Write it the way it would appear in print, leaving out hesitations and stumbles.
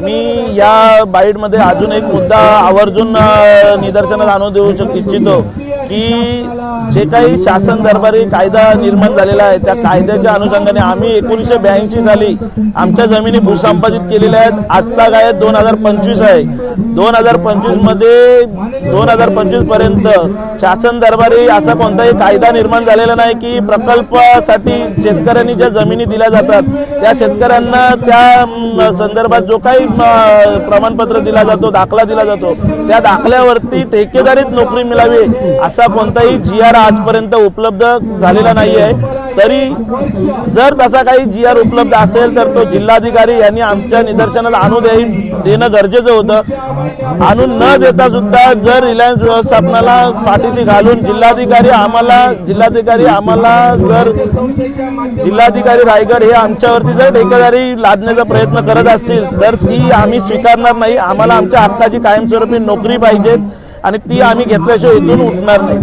मी या बाईटमध्ये अजून एक मुद्दा आवर्जून निदर्शनास आणून देऊ इच्छितो की जे काही शासन दरबारी कायदा निर्माण झालेला आहे त्या कायद्याच्या अनुषंगाने आम्ही 1982 साली आमच्या जमिनी भूसंपादित केलेल्या आहेत। आजचा काय 2025 आहे। 2025 मध्ये 2025 पर्यंत शासन दरबारी असा कोणताही कायदा निर्माण झालेला नाही की प्रकल्पासाठी शेतकऱ्यांनी ज्या जमिनी दिल्या जातात त्या शेतकऱ्यांना त्या संदर्भात जो काही प्रमाणपत्र दिला जातो, दाखला दिला जातो, त्या दाखल्यावरती ठेकेदारीत नोकरी मिळावी असा कोणताही GR आजपर्यंत उपलब्ध झालेला नाही आहे। तरी जर तसा काही GR उपलब्ध असेल तर तो जिल्हाधिकारी यांनी आमच्या निदर्शनाला आणून देणं गरजेचं होतं। आणून न देता सुद्धा जर रिलायन्स व्यवस्थापनाला पाठीशी घालून जिल्हाधिकारी रायगड हे आमच्यावरती जर ठेकेदारी लादण्याचा प्रयत्न करत असतील तर ती आम्ही स्वीकारणार नाही। आम्हाला आमच्या हक्काची कायमस्वरूपी नोकरी पाहिजे आणि ती आम्ही घेतल्याशिवाय इथून उठणार नाही।